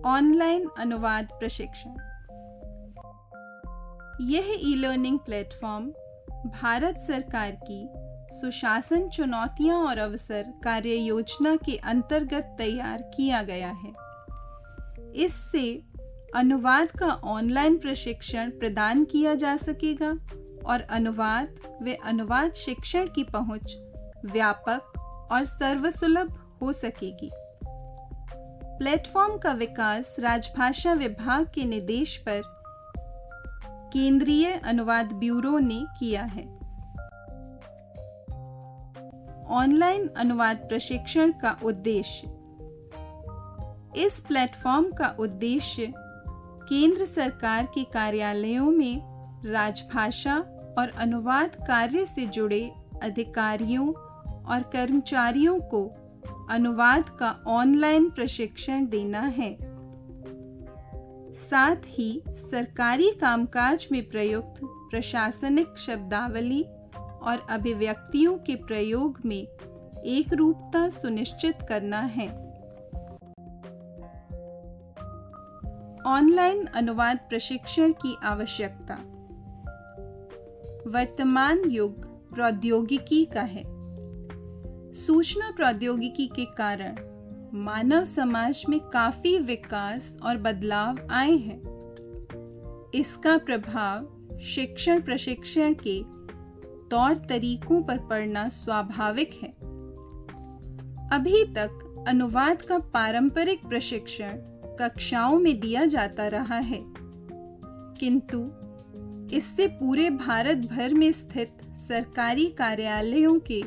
Online अनुवाद प्रशिक्षण। यह ई लर्निंग प्लेटफॉर्म भारत सरकार की सुशासन चुनौतियां और अवसर कार्य योजना के अंतर्गत तैयार किया गया है। इससे अनुवाद का ऑनलाइन प्रशिक्षण प्रदान किया जा सकेगा और अनुवाद व अनुवाद शिक्षण की पहुंच व्यापक और सर्वसुलभ हो सकेगी। प्लेटफॉर्म का विकास राजभाषा विभाग के निर्देश पर केंद्रीय अनुवाद ब्यूरो ने किया है। ऑनलाइन अनुवाद प्रशिक्षण का उद्देश्य। इस प्लेटफॉर्म का उद्देश्य केंद्र सरकार के कार्यालयों में राजभाषा और अनुवाद कार्य से जुड़े अधिकारियों और कर्मचारियों को अनुवाद का ऑनलाइन प्रशिक्षण देना है। साथ ही सरकारी कामकाज में प्रयुक्त प्रशासनिक शब्दावली और अभिव्यक्तियों के प्रयोग में एकरूपता सुनिश्चित करना है। ऑनलाइन अनुवाद प्रशिक्षण की आवश्यकता। वर्तमान युग प्रौद्योगिकी का है। सूचना प्रौद्योगिकी के कारण मानव समाज में काफी विकास और बदलाव आए हैं। इसका प्रभाव शिक्षण प्रशिक्षण के तौर तरीकों पर पड़ना स्वाभाविक है। अभी तक अनुवाद का पारंपरिक प्रशिक्षण कक्षाओं में दिया जाता रहा है, किंतु इससे पूरे भारत भर में स्थित सरकारी कार्यालयों के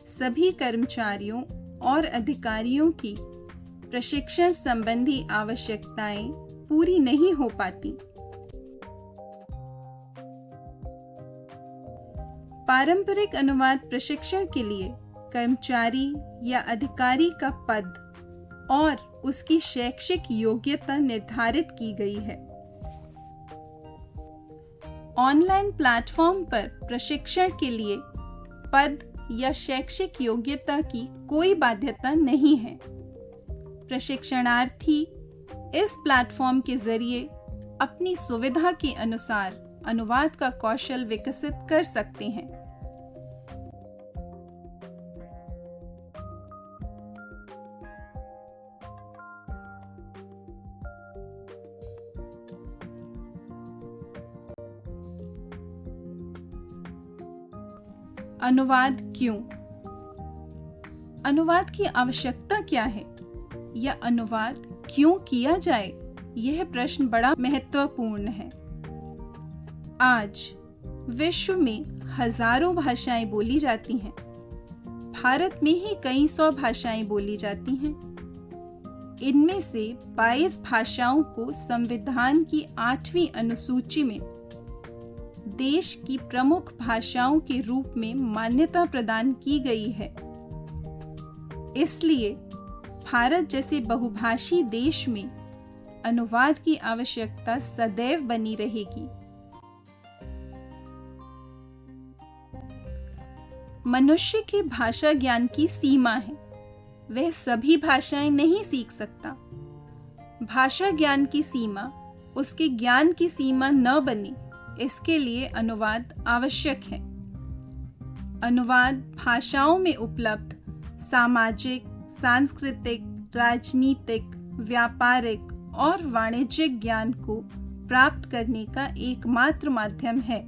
सभी कर्मचारियों और अधिकारियों की प्रशिक्षण संबंधी आवश्यकताएं पूरी नहीं हो पाती। पारंपरिक अनुवाद प्रशिक्षण के लिए कर्मचारी या अधिकारी का पद और उसकी शैक्षिक योग्यता निर्धारित की गई है। ऑनलाइन प्लेटफॉर्म पर प्रशिक्षण के लिए पद या शैक्षिक योग्यता की कोई बाध्यता नहीं है। प्रशिक्षणार्थी इस प्लेटफॉर्म के जरिए अपनी सुविधा के अनुसार अनुवाद का कौशल विकसित कर सकते हैं। अनुवाद क्यों? अनुवाद की आवश्यकता क्या है या अनुवाद क्यों किया जाए? यह प्रश्न बड़ा महत्वपूर्ण है। आज विश्व में हजारों भाषाएं बोली जाती हैं। भारत में ही कई सौ भाषाएं बोली जाती हैं। इनमें से 22 भाषाओं को संविधान की 8वीं अनुसूची में देश की प्रमुख भाषाओं के रूप में मान्यता प्रदान की गई है। इसलिए भारत जैसे बहुभाषी देश में अनुवाद की आवश्यकता सदैव बनी रहेगी। मनुष्य के भाषा ज्ञान की सीमा है। वह सभी भाषाएं नहीं सीख सकता। भाषा ज्ञान की सीमा उसके ज्ञान की सीमा न बने, इसके लिए अनुवाद आवश्यक है। अनुवाद भाषाओं में उपलब्ध सामाजिक, सांस्कृतिक, राजनीतिक, व्यापारिक और वाणिज्यिक ज्ञान को प्राप्त करने का एकमात्र माध्यम है।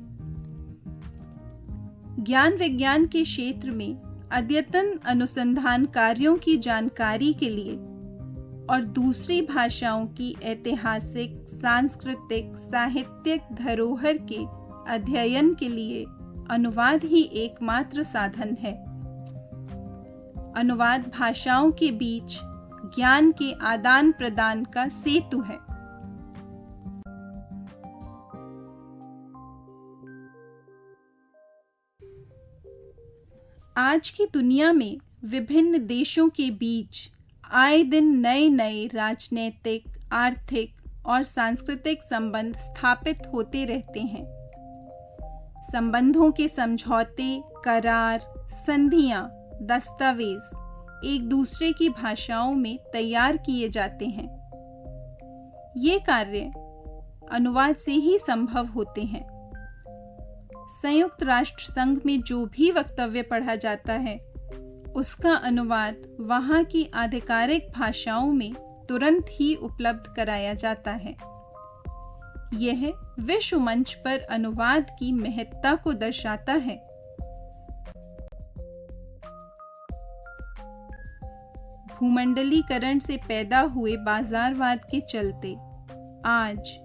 ज्ञान विज्ञान के क्षेत्र में अद्यतन अनुसंधान कार्यों की जानकारी के लिए और दूसरी भाषाओं की ऐतिहासिक, सांस्कृतिक, साहित्यिक धरोहर के अध्ययन के लिए अनुवाद ही एकमात्र साधन है। अनुवाद भाषाओं के बीच ज्ञान के आदान प्रदान का सेतु है। आज की दुनिया में विभिन्न देशों के बीच आए दिन नए नए राजनीतिक, आर्थिक और सांस्कृतिक संबंध स्थापित होते रहते हैं। संबंधों के समझौते, करार, संधियां दस्तावेज एक दूसरे की भाषाओं में तैयार किए जाते हैं। ये कार्य अनुवाद से ही संभव होते हैं। संयुक्त राष्ट्र संघ में जो भी वक्तव्य पढ़ा जाता है उसका अनुवाद वहाँ की आधिकारिक भाषाओं में तुरंत ही उपलब्ध कराया जाता है। यह विश्व मंच पर अनुवाद की महत्ता को दर्शाता है। भूमंडलीकरण से पैदा हुए बाजारवाद के चलते आज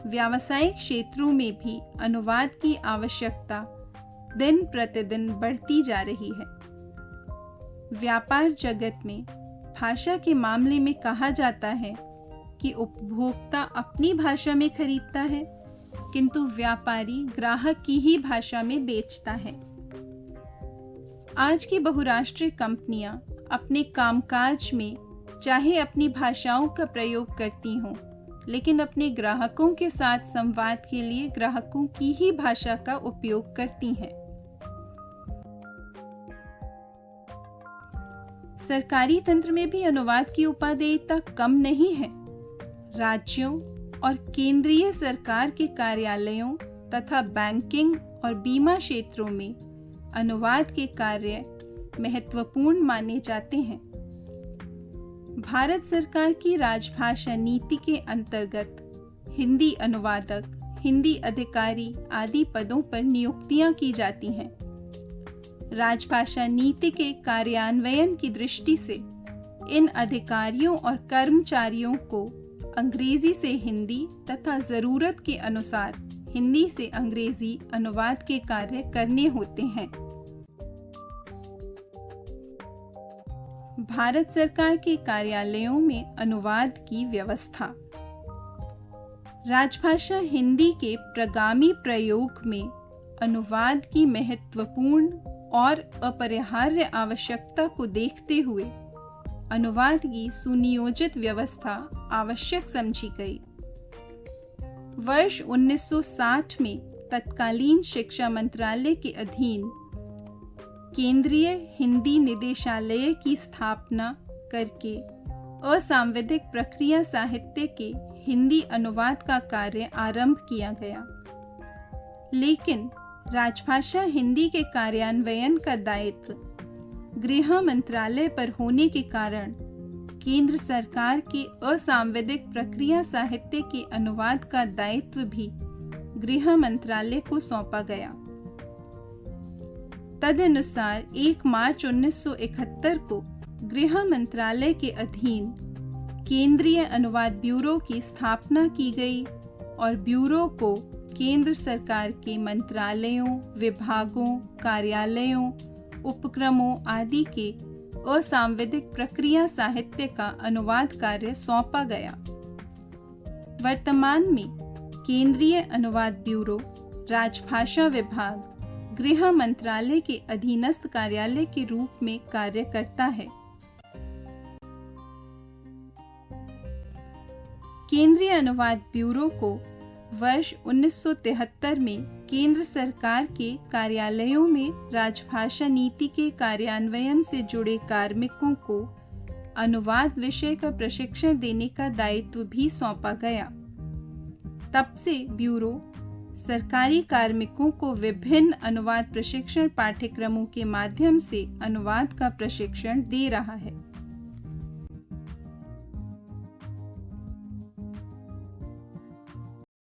व्यावसायिक क्षेत्रों में भी अनुवाद की आवश्यकता दिन प्रतिदिन बढ़ती जा रही है। व्यापार जगत में भाषा के मामले में कहा जाता है कि उपभोक्ता अपनी भाषा में खरीदता है, किंतु व्यापारी ग्राहक की ही भाषा में बेचता है। आज की बहुराष्ट्रीय कंपनियां अपने कामकाज में चाहे अपनी भाषाओं का प्रयोग करती हों, लेकिन अपने ग्राहकों के साथ संवाद के लिए ग्राहकों की ही भाषा का उपयोग करती हैं। सरकारी तंत्र में भी अनुवाद की उपादेयता कम नहीं है। राज्यों और केंद्रीय सरकार के कार्यालयों तथा बैंकिंग और बीमा क्षेत्रों में अनुवाद के कार्य महत्वपूर्ण माने जाते हैं। भारत सरकार की राजभाषा नीति के अंतर्गत हिंदी अनुवादक, हिंदी अधिकारी आदि पदों पर नियुक्तियां की जाती हैं। राजभाषा नीति के कार्यान्वयन की दृष्टि से इन अधिकारियों और कर्मचारियों को अंग्रेजी से हिंदी तथा जरूरत के अनुसार हिंदी से अंग्रेजी अनुवाद के कार्य करने होते हैं। भारत सरकार के कार्यालयों में अनुवाद की व्यवस्था। राजभाषा हिंदी के प्रगामी प्रयोग में अनुवाद की महत्वपूर्ण और अपरिहार्य आवश्यकता को देखते हुए अनुवाद की सुनियोजित व्यवस्था आवश्यक समझी गई। वर्ष 1960 में तत्कालीन शिक्षा मंत्रालय के अधीन केंद्रीय हिंदी निदेशालय की स्थापना करके असांविधिक प्रक्रिया साहित्य के हिंदी अनुवाद का कार्य आरंभ किया गया। लेकिन राजभाषा हिंदी के कार्यान्वयन का दायित्व गृह मंत्रालय पर होने के कारण केंद्र सरकार के असांविधिक प्रक्रिया साहित्य के अनुवाद का दायित्व भी गृह मंत्रालय को सौंपा गया। तदनुसार 1 मार्च 1971 को गृह मंत्रालय के अधीन केंद्रीय अनुवाद ब्यूरो की स्थापना की गई और ब्यूरो को केंद्र सरकार के मंत्रालयों, विभागों, कार्यालयों, उपक्रमों आदि के असांविधिक प्रक्रिया साहित्य का अनुवाद कार्य सौंपा गया। वर्तमान में केंद्रीय अनुवाद ब्यूरो राजभाषा विभाग गृह मंत्रालय के अधीनस्थ कार्यालय के रूप में कार्य करता है। केंद्रीय अनुवाद ब्यूरो को वर्ष 1973 में केंद्र सरकार के कार्यालयों में राजभाषा नीति के कार्यान्वयन से जुड़े कार्मिकों को अनुवाद विषय का प्रशिक्षण देने का दायित्व भी सौंपा गया। तब से ब्यूरो सरकारी कार्मिकों को विभिन्न अनुवाद प्रशिक्षण पाठ्यक्रमों के माध्यम से अनुवाद का प्रशिक्षण दे रहा है।